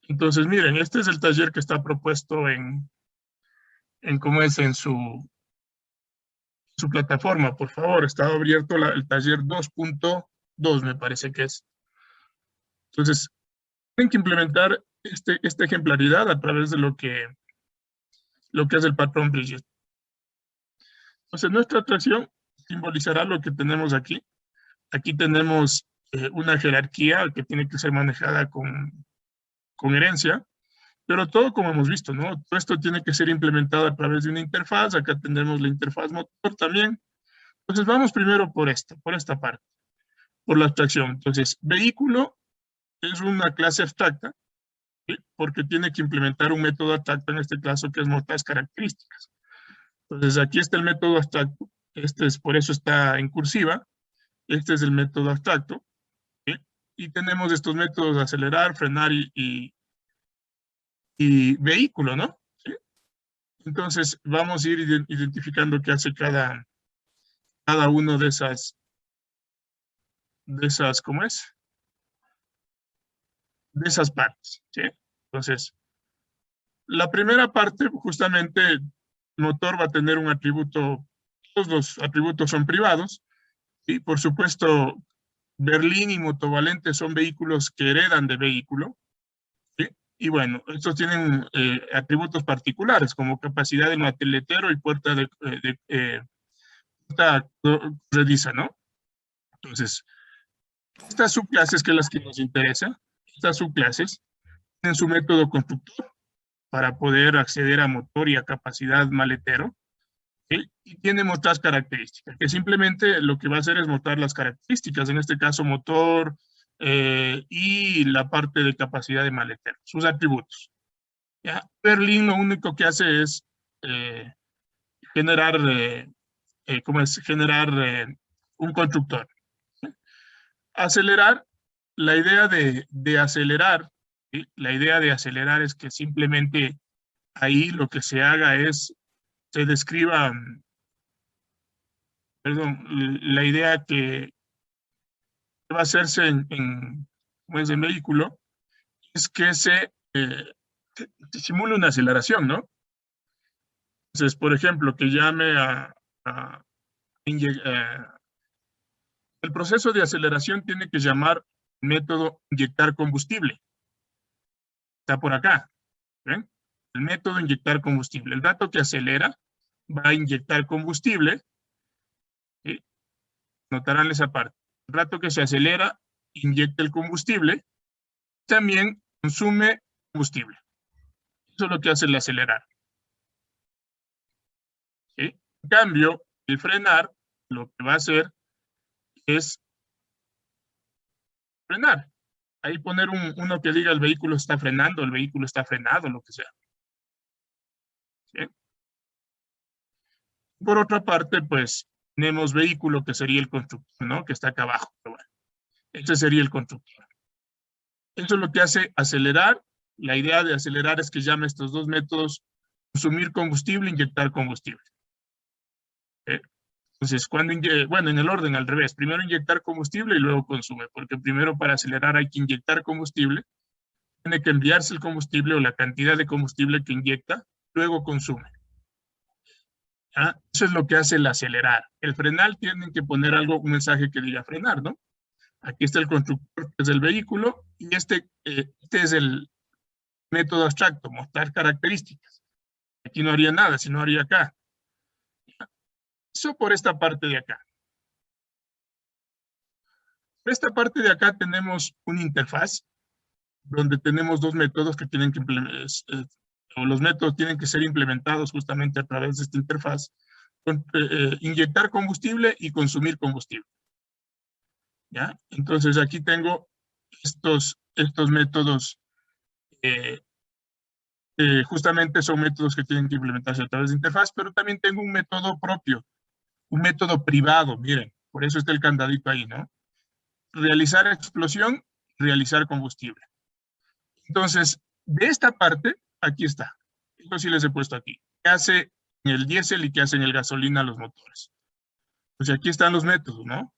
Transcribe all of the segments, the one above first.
Entonces, miren, este es el taller que está propuesto ¿cómo es? En su plataforma, por favor. Está abierto el taller 2.2, me parece que es. Entonces, tienen que implementar esta ejemplaridad a través de lo que es el patrón Bridget. Entonces, nuestra atracción simbolizará lo que tenemos aquí. Aquí tenemos una jerarquía que tiene que ser manejada con herencia, pero todo como hemos visto, ¿no? Todo esto tiene que ser implementado a través de una interfaz. Acá tenemos la interfaz motor también. Entonces, vamos primero por esta parte, por la abstracción. Entonces, vehículo es una clase abstracta, ¿sí? Porque tiene que implementar un método abstracto, en este caso, que es mostrar características. Entonces, aquí está el método abstracto. Por eso está en cursiva. Este es el método abstracto, ¿sí? Y tenemos estos métodos de acelerar, frenar y vehículo, ¿no? ¿Sí? Entonces, vamos a ir identificando qué hace cada uno de esas, ¿cómo es? De esas partes, ¿sí? Entonces, la primera parte, justamente, motor va a tener un atributo, todos los atributos son privados, y por supuesto, Berlín y Motovalente son vehículos que heredan de vehículo, ¿sí? Y bueno, estos tienen atributos particulares, como capacidad de mateletero y puerta puerta corrediza, ¿no? Entonces, estas subclases, que es las que nos interesan, estas subclases tienen su método constructor para poder acceder a motor y a capacidad maletero, ¿sí? Y tiene otras características, que simplemente lo que va a hacer es mostrar las características, en este caso motor y la parte de capacidad de maletero, sus atributos. ¿Ya? Berlín lo único que hace es generar, ¿cómo es? Generar un constructor. Acelerar, la idea de acelerar, ¿sí? La idea de acelerar es que simplemente ahí lo que se haga es, se describa, perdón, la idea que va a hacerse ¿cómo es? En vehículo, es que se simule una aceleración, ¿no? Entonces, por ejemplo, que llame a el proceso de aceleración tiene que llamar método inyectar combustible. Está por acá, ¿ven? El método inyectar combustible. El dato que acelera va a inyectar combustible, ¿sí? Notarán esa parte. El rato que se acelera, inyecta el combustible, también consume combustible. Eso es lo que hace el acelerar, ¿sí? En cambio, el frenar, lo que va a hacer es frenar. Ahí poner uno que diga el vehículo está frenando, el vehículo está frenado, lo que sea, ¿sí? Por otra parte, pues, tenemos vehículo, que sería el constructor, ¿no? Que está acá abajo. Pero bueno, este sería el constructor. Eso es lo que hace acelerar. La idea de acelerar es que llame estos dos métodos consumir combustible, inyectar combustible. Entonces, bueno, en el orden al revés. Primero inyectar combustible y luego consume, porque primero para acelerar hay que inyectar combustible, tiene que enviarse el combustible o la cantidad de combustible que inyecta, luego consume. ¿Ya? Eso es lo que hace el acelerar. El frenar tienen que poner un mensaje que diga frenar, ¿no? Aquí está el constructor, que es el vehículo, y este es el método abstracto, mostrar características. Aquí no haría nada, sino haría acá. Eso por esta parte de acá. Por esta parte de acá tenemos una interfaz donde tenemos dos métodos que tienen que o los métodos tienen que ser implementados justamente a través de esta interfaz, inyectar combustible y consumir combustible. ¿Ya? Entonces aquí tengo estos métodos, justamente son métodos que tienen que implementarse a través de interfaz, pero también tengo un método propio, un método privado, miren, por eso está el candadito ahí, ¿no? Realizar explosión, realizar combustible. Entonces, de esta parte, aquí está. Esto sí les he puesto aquí. ¿Qué hace en el diésel y qué hace en el gasolina los motores? Pues aquí están los métodos, ¿no?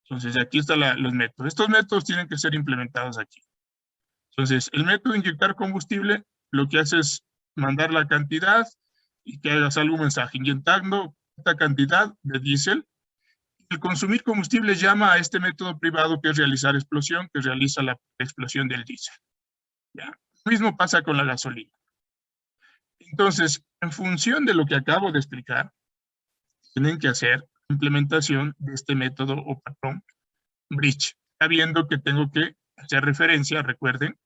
Entonces, aquí están los métodos. Estos métodos tienen que ser implementados aquí. Entonces, el método de inyectar combustible lo que hace es mandar la cantidad y que hagas algún mensaje, inyectando esta cantidad de diésel. El consumir combustible llama a este método privado que es realizar explosión, que realiza la explosión del diésel. ¿Ya? Lo mismo pasa con la gasolina. Entonces, en función de lo que acabo de explicar, tienen que hacer implementación de este método o patrón bridge, sabiendo que tengo que hacer referencia, recuerden,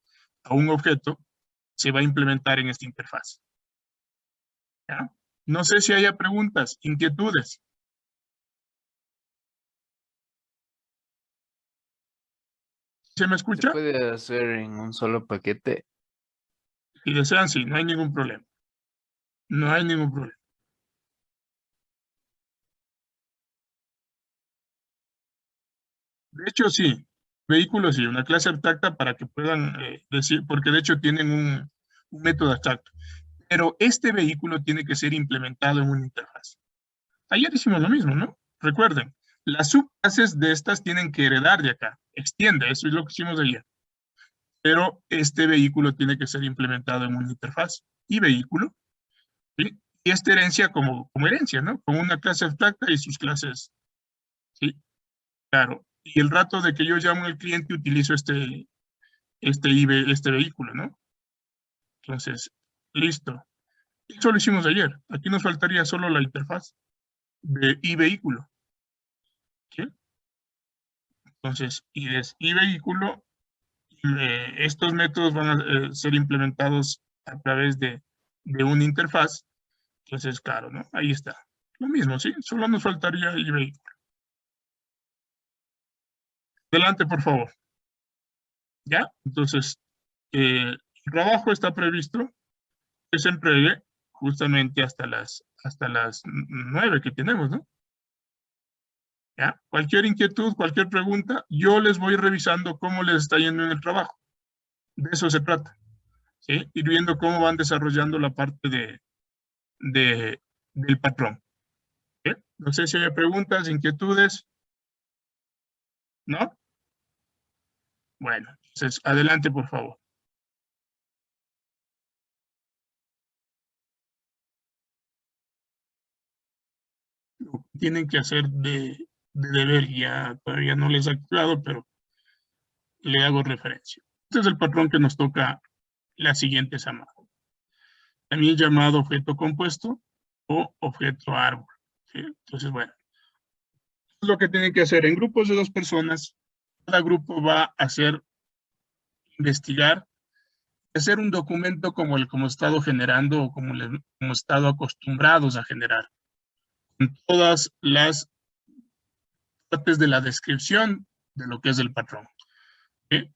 a un objeto que se va a implementar en esta interfaz. ¿Ya? No sé si haya preguntas, inquietudes. ¿Se me ¿Se escucha? puede hacer en un solo paquete? Si desean, sí, no hay ningún problema. No hay ningún problema. De hecho, sí. Vehículos, sí, una clase abstracta para que puedan decir, porque de hecho tienen un método abstracto. Pero este vehículo tiene que ser implementado en una interfaz. Ayer hicimos lo mismo, ¿no? Recuerden, las subclases de estas tienen que heredar de acá. Extiende, eso es lo que hicimos ayer. Pero este vehículo tiene que ser implementado en una interfaz. Y vehículo, ¿sí? Y esta herencia como herencia, ¿no? Como una clase abstracta y sus clases, ¿sí? Claro. Y el rato de que yo llamo al cliente utilizo este vehículo, ¿no? Entonces, listo. Eso lo hicimos ayer. Aquí nos faltaría solo la interfaz de vehículo, ¿sí? Entonces, y vehículo, estos métodos van a ser implementados a través de una interfaz. Entonces, claro, ¿no? Ahí está. Lo mismo, ¿sí? Solo nos faltaría vehículo. Adelante, por favor. ¿Ya? Entonces, el trabajo está previsto que se entregue justamente hasta las 9 que tenemos, ¿no? ¿Ya? Cualquier inquietud, cualquier pregunta, yo les voy revisando cómo les está yendo en el trabajo. De eso se trata, ¿sí? Ir viendo cómo van desarrollando la parte del patrón. ¿Sí? No sé si hay preguntas, inquietudes, ¿no? Bueno, entonces, adelante, por favor. Lo que tienen que hacer de deber, ya todavía no les he activado, pero le hago referencia. Este es el patrón que nos toca la siguiente semana. También llamado objeto compuesto o objeto árbol. ¿Sí? Entonces, bueno, lo que tienen que hacer en grupos de 2 personas, cada grupo va a hacer, investigar, hacer un documento como el como estado generando o como estado acostumbrados a generar, con todas las partes de la descripción de lo que es el patrón, ¿sí?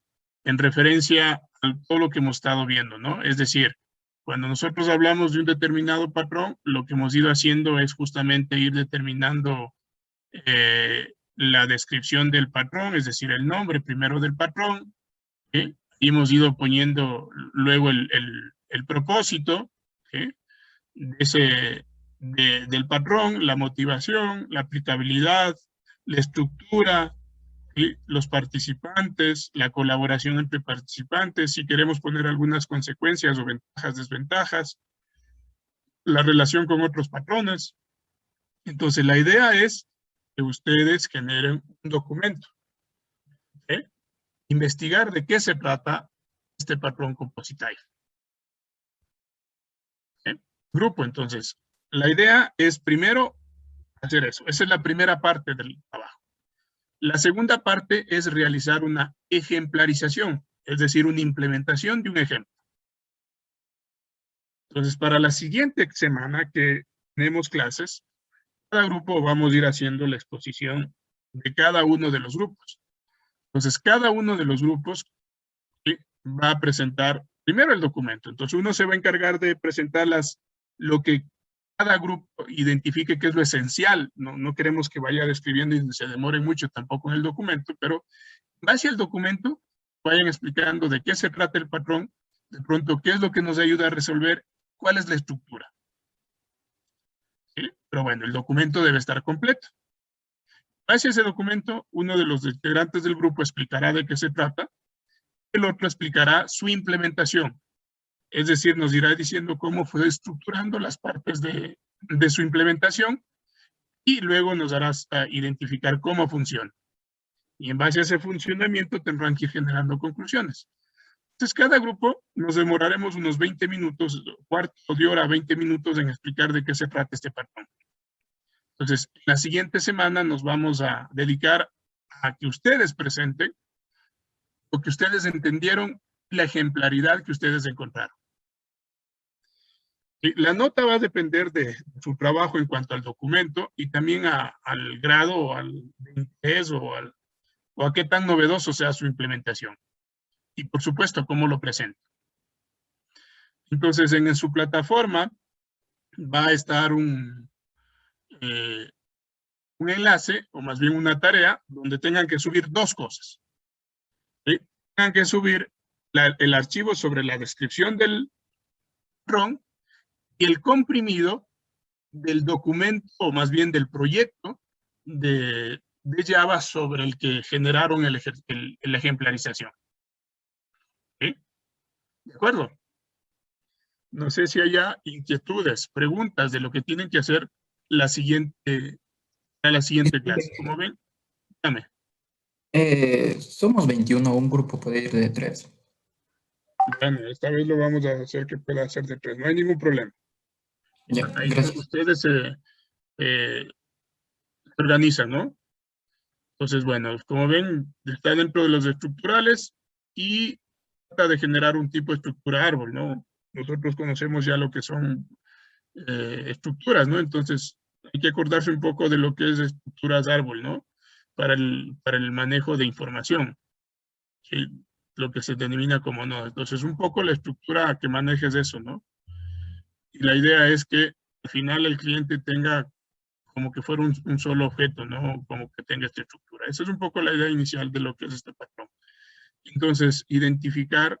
En referencia a todo lo que hemos estado viendo, ¿no? Es decir, cuando nosotros hablamos de un determinado patrón, lo que hemos ido haciendo es justamente ir determinando la descripción del patrón, es decir, el nombre primero del patrón, ¿sí? Y hemos ido poniendo luego el propósito, ¿sí? Del patrón, la motivación, la aplicabilidad, la estructura, ¿sí? Los participantes, la colaboración entre participantes, si queremos poner algunas consecuencias o ventajas, desventajas, la relación con otros patrones. Entonces, la idea es que ustedes generen un documento, ¿sí? Investigar de qué se trata este patrón compositario, ¿sí? Grupo, entonces, la idea es primero hacer eso. Esa es la primera parte del trabajo. La segunda parte es realizar una ejemplarización, es decir, una implementación de un ejemplo. Entonces, para la siguiente semana que tenemos clases, cada grupo vamos a ir haciendo la exposición de cada uno de los grupos. Entonces, cada uno de los grupos, ¿sí?, va a presentar primero el documento. Entonces, uno se va a encargar de presentar lo que cada grupo identifique que es lo esencial. No queremos que vaya describiendo y se demore mucho tampoco en el documento, pero base al documento, vayan explicando de qué se trata el patrón, de pronto qué es lo que nos ayuda a resolver, cuál es la estructura. ¿Sí? Pero bueno, el documento debe estar completo. Base a ese documento, uno de los integrantes del grupo explicará de qué se trata El otro explicará su implementación. Es decir, nos irá diciendo cómo fue estructurando las partes de su implementación y luego nos hará identificar cómo funciona. Y en base a ese funcionamiento tendrán que ir generando conclusiones. Entonces, cada grupo nos demoraremos unos 20 minutos, cuarto de hora, 20 minutos en explicar de qué se trata este patrón. Entonces, la siguiente semana nos vamos a dedicar a que ustedes presenten lo que ustedes entendieron, la ejemplaridad que ustedes encontraron. La nota va a depender de su trabajo en cuanto al documento y también al grado o al interés o a qué tan novedoso sea su implementación. Y por supuesto, cómo lo presenta. Entonces, en su plataforma va a estar un enlace, o más bien una tarea, donde tengan que subir dos cosas. ¿Sí? Tengan que subir el archivo sobre la descripción del patrón y el comprimido del documento, o más bien del proyecto de Java sobre el que generaron la ejemplarización. ¿Sí? ¿De acuerdo? No sé si haya inquietudes, preguntas de lo que tienen que hacer la siguiente clase. ¿Cómo ven? Dame. Somos 21, un grupo puede ir de 3. Bueno, esta vez lo vamos a hacer que pueda hacer de 3. No hay ningún problema. Ya, Ahí gracias. ustedes se organizan, ¿no? Entonces, bueno, como ven, está dentro de los estructurales y trata de generar un tipo de estructura árbol, ¿no? Nosotros conocemos ya lo que son estructuras, ¿no? Entonces, hay que acordarse un poco de lo que es estructuras árbol, ¿no? Para el manejo de información, ¿sí? Lo que se denomina como nodo. Entonces, un poco la estructura que manejes eso, ¿no? Y la idea es que al final el cliente tenga como que fuera un solo objeto, ¿no? Como que tenga esta estructura. Esa es un poco la idea inicial de lo que es este patrón. Entonces, identificar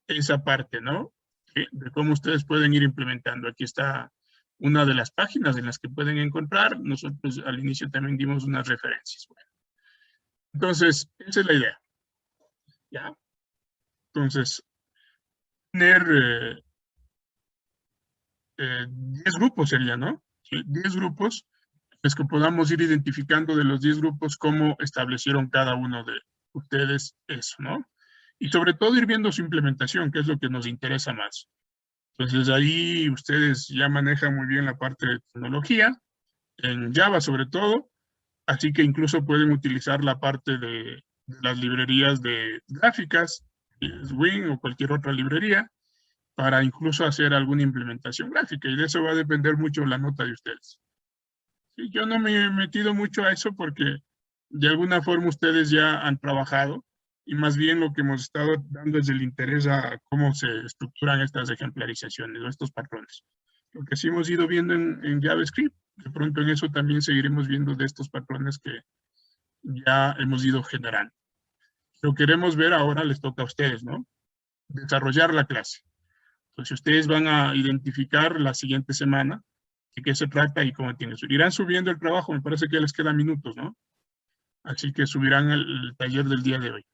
esa parte, ¿no? ¿Sí? De cómo ustedes pueden ir implementando. Aquí está una de las páginas en las que pueden encontrar. Nosotros al inicio también dimos unas referencias. Bueno. Entonces, esa es la idea. ¿Ya? Entonces, tener 10 grupos sería, ¿no? ¿Sí? 10 grupos, es que podamos ir identificando de los 10 grupos cómo establecieron cada uno de ustedes eso, ¿no? Y sobre todo ir viendo su implementación, que es lo que nos interesa más. Entonces ahí ustedes ya manejan muy bien la parte de tecnología, en Java sobre todo, así que incluso pueden utilizar la parte de las librerías de gráficas, Swing o cualquier otra librería, para incluso hacer alguna implementación gráfica, y de eso va a depender mucho la nota de ustedes. Sí, yo no me he metido mucho a eso porque de alguna forma ustedes ya han trabajado, y más bien lo que hemos estado dando es el interés a cómo se estructuran estas ejemplarizaciones o estos patrones. Lo que sí hemos ido viendo en JavaScript, de pronto en eso también seguiremos viendo de estos patrones que ya hemos ido generando. Lo queremos ver ahora, les toca a ustedes, ¿no? Desarrollar la clase. Entonces, ustedes van a identificar la siguiente semana de qué se trata y cómo tienen. Irán subiendo el trabajo, me parece que ya les quedan minutos, ¿no? Así que subirán el taller del día de hoy.